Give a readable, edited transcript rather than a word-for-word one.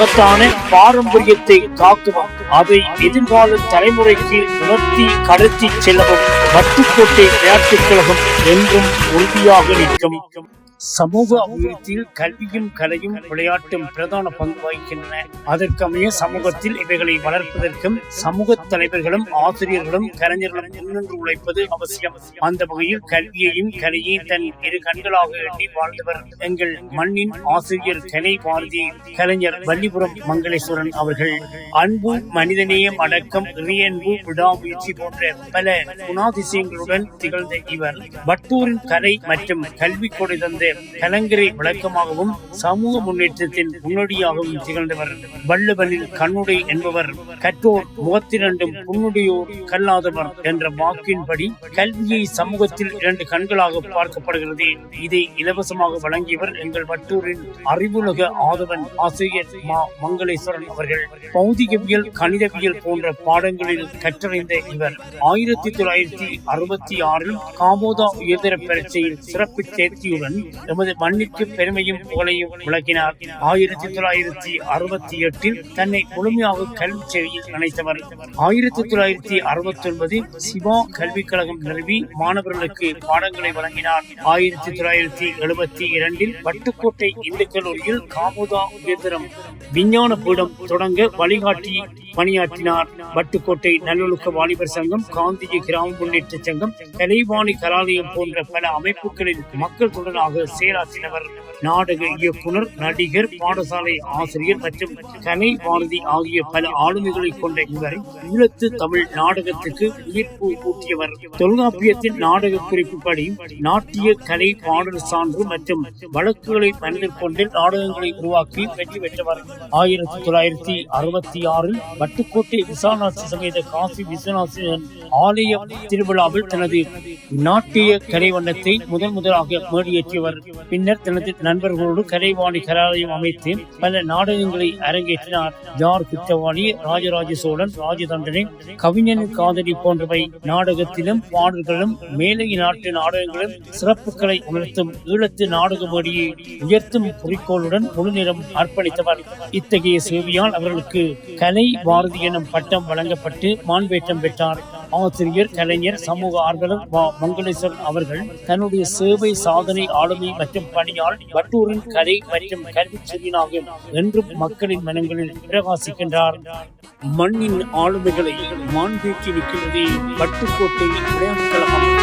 மகத்தான பாரம்பரியத்தை காக்கவும் அதை எதிர்கால தலைமுறைக்கு உணர்த்தி கடத்தி செல்லவும் வட்டுக்கோட்டை விளையாட்டுக் கழகம் என்றும் உறுதியாக நிற்கும். சமூக அபிவிருத்தியில் கல்வியும் கலையும் விளையாட்டும் பிரதான பங்கு வகிக்கின்றன. அதற்கமைய சமூகத்தில் இவைகளை வளர்ப்பதற்கும் சமூக தலைவர்களும் ஆசிரியர்களும் கலைஞர்களும் முன்னின்று உழைப்பது அவசியம். அந்த வகையில் கல்வியையும் கலையையும் தன் இரு கண்களாக எண்ணி வாழ்ந்தவர் எங்கள் மண்ணின் ஆசிரியர் கலை பாரதி கலைஞர் வள்ளிபுரம் மங்களேஸ்வரன் அவர்கள். அன்பு, மனிதநேயம், அடக்கம், இறையன்பு, விடாமுயற்சி போன்ற பல குணாதிசயங்களுடன் திகழ்ந்த இவர் வட்டூரின் கலை மற்றும் கல்வி கொடை தந்த கலங்கரை விளக்கமாகவும் சமூக முன்னேற்றத்தின் முன்னோடியாகவும் திகழ்ந்தவர். வள்ளுவனில் கண்ணுடை என்பவர் கற்றோர் முகத்திரண்டும் புன்னுடையோர் கல்லாதவர் என்ற வாக்கின்படி கல்வியை சமூகத்தில் இரண்டு கண்களாக பார்க்கப்படுகிறது. இதை இலவசமாக வழங்கியவர் எங்கள் வட்டூரின் அறிவுலக ஆதவன் ஆசிரியர் மங்களேஸ்வரன் அவர்கள். பௌதிகவியல், கணிதவியல் போன்ற பாடங்களில் கற்றறிந்த இவர் 1966 காமோதா உயர்தர பரீட்சையில் சிறப்பு தேர்ச்சியுடன் எமது மண்ணிற்கு பெருமையும் புகழையும் விளக்கினார். 1968 தன்னை முழுமையாக கல்வி சேவையில் இணைத்தவர். 1969 சிவா கல்விக் கழகம் நிறுவி மாணவர்களுக்கு பாடங்களை வழங்கினார். 1972 வட்டுக்கோட்டை இந்து கல்லூரியில் காமோதா உயர்தரம் விஞ்ஞான பீடம் தொடங்க வழிகாட்டி பணியாற்றினார். வட்டுக்கோட்டை நல்லொழுக்க வாலிபர் சங்கம், காந்திய கிராம முன்னேற்ற சங்கம், கலைவாணி கலாலயம் போன்ற பல அமைப்புகளில் மக்கள் தொடராக செயலாற்றினவர். நாடக இயக்குனர், நடிகர், பாடசாலை ஆசிரியர் மற்றும் கலை பாரதி ஆகிய பல ஆளுமைகளை கொண்ட இவர் ஈழத்து தமிழ் நாடகத்துக்கு உயிர்ப்பு ஊட்டியவர். தொல்காப்பியத்தின் நாடக குறிப்புப்படி நாட்டிய கலை பாடல் சான்று மற்றும் வழக்குகளை மனதில் கொண்டு நாடகங்களை உருவாக்கி வெற்றி பெற்றவர். 1966 வட்டுக்கோட்டை விசாலாட்சி சமேத காசி விஸ்வநாதன் ஆலய திருவிழாவில் தனது நாட்டிய கலைவண்ணத்தை முதலாக மேடியேற்றியவர். பின்னர் தனது நண்பர்களோடு கலைவாணி கலாலயம் அமைத்து பல நாடகங்களை அரங்கேற்றினார். ஜார் குற்றவாளி, ராஜராஜ சோழன், ராஜதண்டனை, கவிஞனின் காதலி போன்றவை நாடகத்திலும் பாடல்களும் மேலைய நாட்டு நாடகங்களும் சிறப்புகளை உணர்த்தும் ஈழத்து நாடக மேடையை உயர்த்தும் குறிக்கோளுடன் முழுநேரம் அர்ப்பணித்தவர். இத்தகைய சேவையால் அவர்களுக்கு கலை பாரதி எனும் பட்டம் வழங்கப்பட்டு மாண்பேற்றம் பெற்றார். ஆசிரியர், கலைஞர், சமூக ஆர்வலர் மங்களேஸ்வரன் அவர்கள் தன்னுடைய சேவை, சாதனை, ஆளுமை மற்றும் பணியால் வட்டூரின் கலை மற்றும் கல்வி செவியனாக என்றும் மக்களின் மனங்களில் பிரகாசிக்கின்றார். மண்ணின் ஆளுமைகளை மாண்பேற்றி நிற்கிறது வட்டுக்கோட்டை விளையாட்டுக் கழகம்.